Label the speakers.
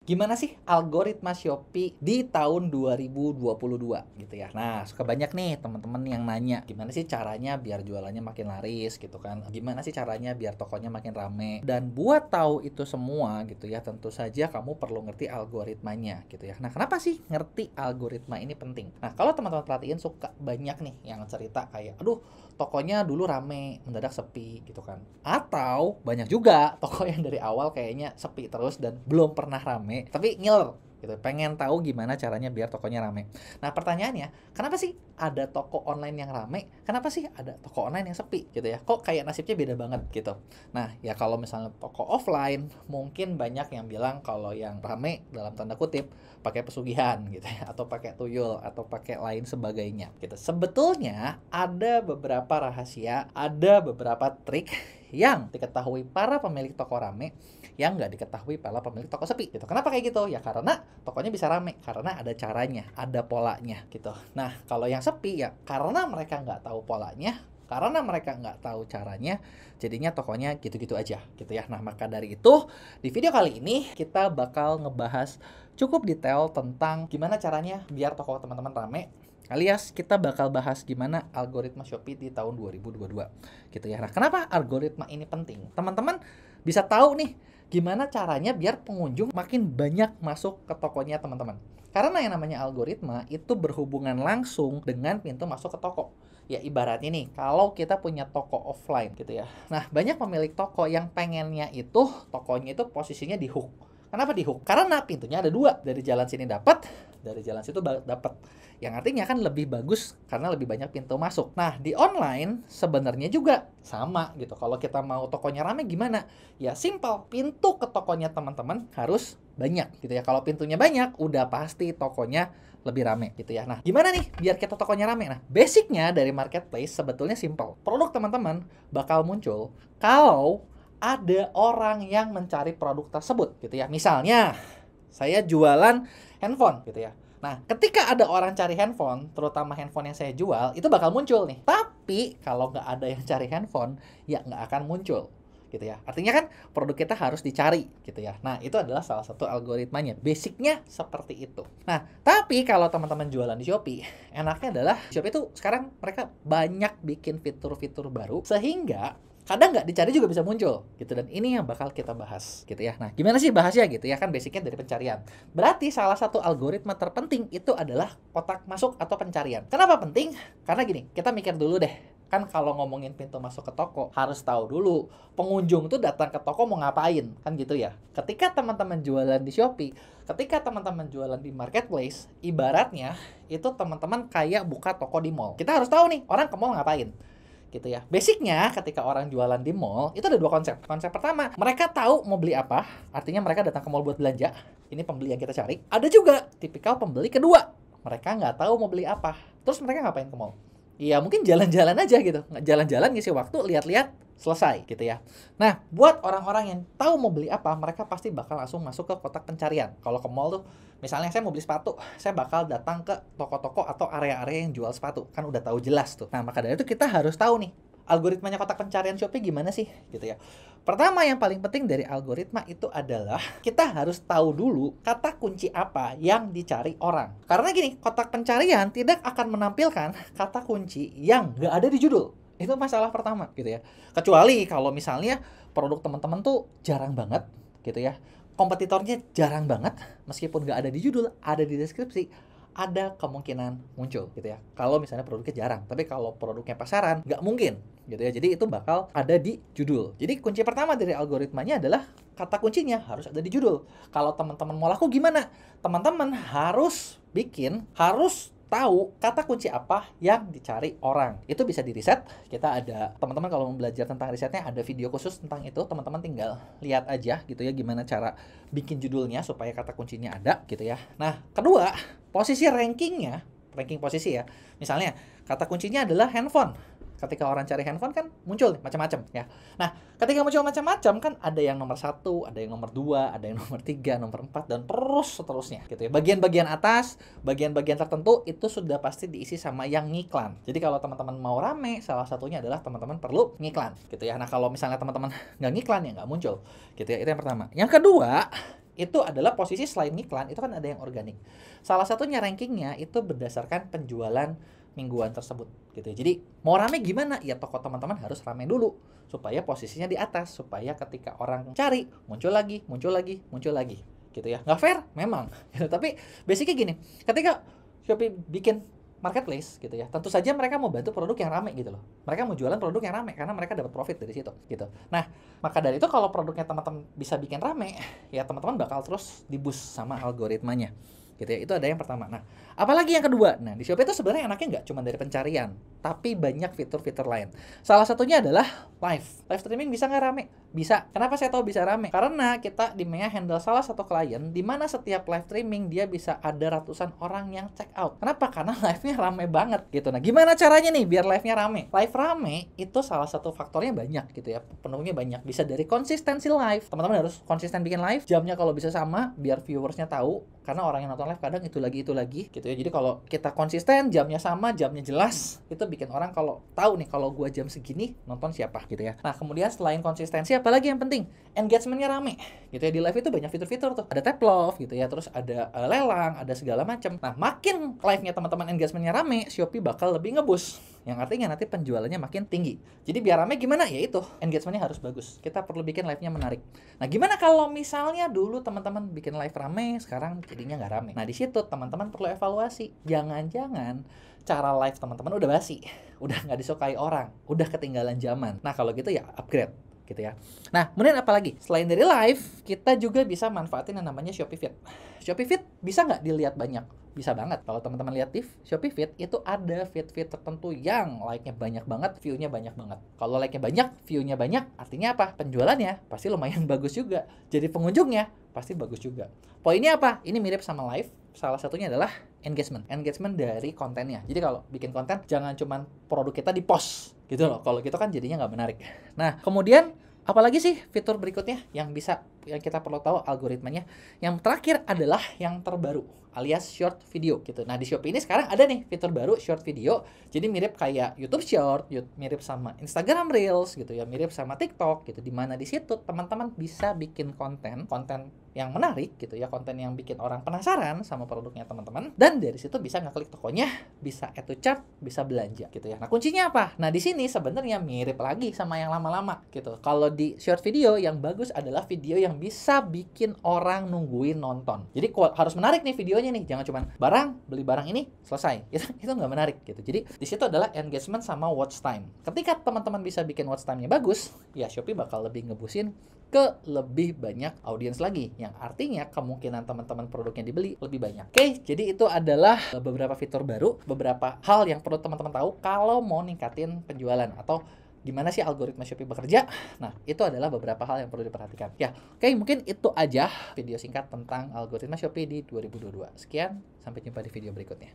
Speaker 1: Gimana sih algoritma Shopee di tahun 2022 gitu ya. Nah, suka banyak nih teman-teman yang nanya, gimana sih caranya biar jualannya makin laris gitu kan. Gimana sih caranya biar tokonya makin rame. Dan buat tahu itu semua gitu ya, tentu saja kamu perlu ngerti algoritmanya gitu ya. Nah, kenapa sih ngerti algoritma ini penting? Nah, kalau teman-teman perhatiin suka banyak nih yang cerita kayak, aduh tokonya dulu rame, mendadak sepi gitu kan. Atau banyak juga toko yang dari awal kayaknya sepi terus dan belum pernah rame tapi ngiler gitu, pengen tahu gimana caranya biar tokonya rame. Nah pertanyaannya, kenapa sih ada toko online yang rame, kenapa sih ada toko online yang sepi gitu ya, kok kayak nasibnya beda banget gitu. Nah ya kalau misalnya toko offline mungkin banyak yang bilang kalau yang rame dalam tanda kutip pakai pesugihan gitu ya, atau pakai tuyul atau pakai lain sebagainya gitu. Sebetulnya ada beberapa rahasia, ada beberapa trik yang diketahui para pemilik toko rame yang nggak diketahui para pemilik toko sepi gitu. Kenapa kayak gitu? Ya karena tokonya bisa rame, karena ada caranya, ada polanya gitu. Nah kalau yang sepi ya karena mereka nggak tahu polanya, karena mereka nggak tahu caranya, jadinya tokonya gitu-gitu aja gitu ya. Nah maka dari itu di video kali ini kita bakal ngebahas cukup detail tentang gimana caranya biar toko teman-teman rame, alias kita bakal bahas gimana algoritma Shopee di tahun 2022 gitu ya. Nah kenapa algoritma ini penting? Teman-teman bisa tahu nih gimana caranya biar pengunjung makin banyak masuk ke tokonya teman-teman. Karena yang namanya algoritma itu berhubungan langsung dengan pintu masuk ke toko. Ya ibaratnya nih, kalau kita punya toko offline gitu ya. Nah, banyak pemilik toko yang pengennya itu tokonya itu posisinya di hook. Kenapa di hook? Karena pintunya ada dua, dari jalan sini dapat, dari jalan situ dapat. Yang artinya kan lebih bagus karena lebih banyak pintu masuk. Nah, di online sebenarnya juga sama gitu. Kalau kita mau tokonya rame gimana? Ya simple, pintu ke tokonya teman-teman harus banyak gitu ya. Kalau pintunya banyak, udah pasti tokonya lebih rame gitu ya. Nah, gimana nih biar kita tokonya rame? Nah, basicnya dari marketplace sebetulnya simple. Produk teman-teman bakal muncul kalau ada orang yang mencari produk tersebut gitu ya. Misalnya, saya jualan handphone gitu ya. Nah, ketika ada orang cari handphone, terutama handphone yang saya jual, itu bakal muncul nih. Tapi, kalau nggak ada yang cari handphone, ya nggak akan muncul gitu ya. Artinya kan produk kita harus dicari gitu ya. Nah, itu adalah salah satu algoritmanya. Basicnya seperti itu. Nah, tapi kalau teman-teman jualan di Shopee, enaknya adalah Shopee itu sekarang mereka banyak bikin fitur-fitur baru sehingga kadang nggak dicari juga bisa muncul gitu, dan ini yang bakal kita bahas gitu ya. Nah gimana sih bahasnya gitu ya, kan basicnya dari pencarian. Berarti salah satu algoritma terpenting itu adalah kotak masuk atau pencarian. Kenapa penting? Karena gini, kita mikir dulu deh, kan kalau ngomongin pintu masuk ke toko harus tahu dulu pengunjung tuh datang ke toko mau ngapain kan gitu ya. Ketika teman-teman jualan di Shopee, ketika teman-teman jualan di marketplace, ibaratnya itu teman-teman kayak buka toko di mall. Kita harus tahu nih orang ke mall ngapain gitu ya. Basicnya ketika orang jualan di mall itu ada dua konsep. Konsep pertama, mereka tahu mau beli apa, artinya mereka datang ke mall buat belanja. Ini pembeli yang kita cari. Ada juga tipikal pembeli kedua, mereka nggak tahu mau beli apa, terus mereka ngapain ke mall? Iya mungkin jalan-jalan aja gitu, jalan-jalan ngisi waktu, lihat-lihat, selesai gitu ya. Nah buat orang-orang yang tahu mau beli apa, mereka pasti bakal langsung masuk ke kotak pencarian. Kalau ke mall tuh, misalnya saya mau beli sepatu, saya bakal datang ke toko-toko atau area-area yang jual sepatu, kan udah tahu jelas tuh. Nah maka dari itu kita harus tahu nih algoritmanya kotak pencarian Shopee gimana sih gitu ya. Pertama yang paling penting dari algoritma itu adalah kita harus tahu dulu kata kunci apa yang dicari orang. Karena gini, kotak pencarian tidak akan menampilkan kata kunci yang nggak ada di judul. Itu masalah pertama gitu ya. Kecuali kalau misalnya produk teman-teman tuh jarang banget gitu ya. Kompetitornya jarang banget, meskipun nggak ada di judul, ada di deskripsi, ada kemungkinan muncul gitu ya. Kalau misalnya produknya jarang, tapi kalau produknya pasaran nggak mungkin gitu ya. Jadi itu bakal ada di judul. Jadi kunci pertama dari algoritmanya adalah kata kuncinya harus ada di judul. Kalau teman-teman mau laku gimana? Teman-teman harus tahu kata kunci apa yang dicari orang. Itu bisa di riset. Kita ada, teman-teman kalau mau belajar tentang risetnya ada video khusus tentang itu. Teman-teman tinggal lihat aja gitu ya gimana cara bikin judulnya supaya kata kuncinya ada gitu ya. Nah, kedua, posisi rankingnya, ranking posisi ya. Misalnya kata kuncinya adalah handphone. Ketika orang cari handphone kan muncul macam-macam ya. Nah, ketika muncul macam-macam kan ada yang nomor 1, ada yang nomor 2, ada yang nomor 3, nomor 4 dan terus seterusnya gitu ya. Bagian-bagian atas, bagian-bagian tertentu itu sudah pasti diisi sama yang ngiklan. Jadi kalau teman-teman mau rame, salah satunya adalah teman-teman perlu ngiklan gitu ya. Nah, kalau misalnya teman-teman nggak ngiklan ya nggak muncul gitu ya. Itu yang pertama. Yang kedua, itu adalah posisi selain iklan, itu kan ada yang organik. Salah satunya rankingnya itu berdasarkan penjualan mingguan tersebut gitu ya. Jadi mau rame gimana? Ya toko teman-teman harus rame dulu supaya posisinya di atas, supaya ketika orang cari muncul lagi, muncul lagi, muncul lagi gitu ya. Nggak fair memang gitu. Tapi basicnya gini, ketika Shopee bikin marketplace gitu ya, tentu saja mereka mau bantu produk yang rame gitu loh. Mereka mau jualan produk yang rame karena mereka dapat profit dari situ gitu. Nah, maka dari itu kalau produknya teman-teman bisa bikin rame, ya teman-teman bakal terus di-boost sama algoritmanya gitu ya. Itu ada yang pertama. Nah, apalagi yang kedua? Nah, di Shopee itu sebenarnya enaknya nggak cuma dari pencarian, tapi banyak fitur-fitur lain. Salah satunya adalah live streaming. Bisa nggak rame? Bisa. Kenapa saya tahu bisa rame? Karena kita di MEA handle salah satu klien di mana setiap live streaming dia bisa ada ratusan orang yang check out. Kenapa? Karena live-nya rame banget gitu. Nah, gimana caranya nih biar live-nya rame? Live rame itu salah satu faktornya banyak gitu ya. Penuhnya banyak. Bisa dari konsistensi live. Teman-teman harus konsisten bikin live. Jamnya kalau bisa sama biar viewersnya tahu. Karena orang yang nonton live kadang itu lagi gitu ya. Jadi kalau kita konsisten, jamnya sama, jamnya jelas, itu bikin orang kalau tahu nih kalau gua jam segini nonton siapa gitu ya. Nah, kemudian selain konsistensi apalagi yang penting? Engagementnya rame gitu ya. Di live itu banyak fitur-fitur tuh. Ada tap love gitu ya, terus ada lelang, ada segala macam. Nah, makin live-nya teman-teman engagementnya rame, Shopee bakal lebih ngeboost. Yang artinya nanti penjualannya makin tinggi. Jadi biar rame gimana? Ya itu, engagementnya harus bagus. Kita perlu bikin live-nya menarik. Nah, gimana kalau misalnya dulu teman-teman bikin live rame, sekarang jadinya nggak rame? Nah, di situ teman-teman perlu evaluasi. Jangan-jangan cara live teman-teman udah basi, udah nggak disukai orang, udah ketinggalan zaman. Nah, kalau gitu ya upgrade gitu ya. Nah, kemudian apa lagi? Selain dari live, kita juga bisa manfaatin yang namanya Shopee Feed. Shopee Feed bisa nggak dilihat banyak? Bisa banget. Kalau teman-teman lihat di Shopee Feed, itu ada feed-feed tertentu yang like-nya banyak banget, view-nya banyak banget. Kalau like-nya banyak, view-nya banyak, artinya apa? Penjualannya pasti lumayan bagus juga. Jadi pengunjungnya pasti bagus juga. Poinnya apa? Ini mirip sama live. Salah satunya adalah engagement. Engagement dari kontennya. Jadi kalau bikin konten, jangan cuman produk kita di-post gitu loh. Kalau gitu kan jadinya nggak menarik. Nah, kemudian apalagi sih fitur berikutnya yang kita perlu tahu algoritmanya. Yang terakhir adalah yang terbaru alias short video gitu. Nah, di Shopee ini sekarang ada nih fitur baru short video. Jadi mirip kayak YouTube Short, mirip sama Instagram Reels gitu ya, mirip sama TikTok gitu. Dimana di situ teman-teman bisa bikin konten yang menarik gitu ya, konten yang bikin orang penasaran sama produknya teman-teman. Dan dari situ bisa ngeklik tokonya, bisa add to cart, bisa belanja gitu ya. Nah, kuncinya apa? Nah, di sini sebenarnya mirip lagi sama yang lama-lama gitu. Kalau di short video yang bagus adalah video yang bisa bikin orang nungguin nonton. Jadi harus menarik nih videonya nih, jangan cuman beli barang ini selesai. Itu nggak menarik gitu. Jadi di situ adalah engagement sama watch time. Ketika teman-teman bisa bikin watch time-nya bagus, ya Shopee bakal lebih ngebusin ke lebih banyak audiens lagi, yang artinya kemungkinan teman-teman produknya dibeli lebih banyak. Oke, jadi itu adalah beberapa fitur baru, beberapa hal yang perlu teman-teman tahu kalau mau ningkatin penjualan atau gimana sih algoritma Shopee bekerja. Nah, itu adalah beberapa hal yang perlu diperhatikan. Ya, oke, mungkin itu aja video singkat tentang algoritma Shopee di 2022. Sekian, sampai jumpa di video berikutnya.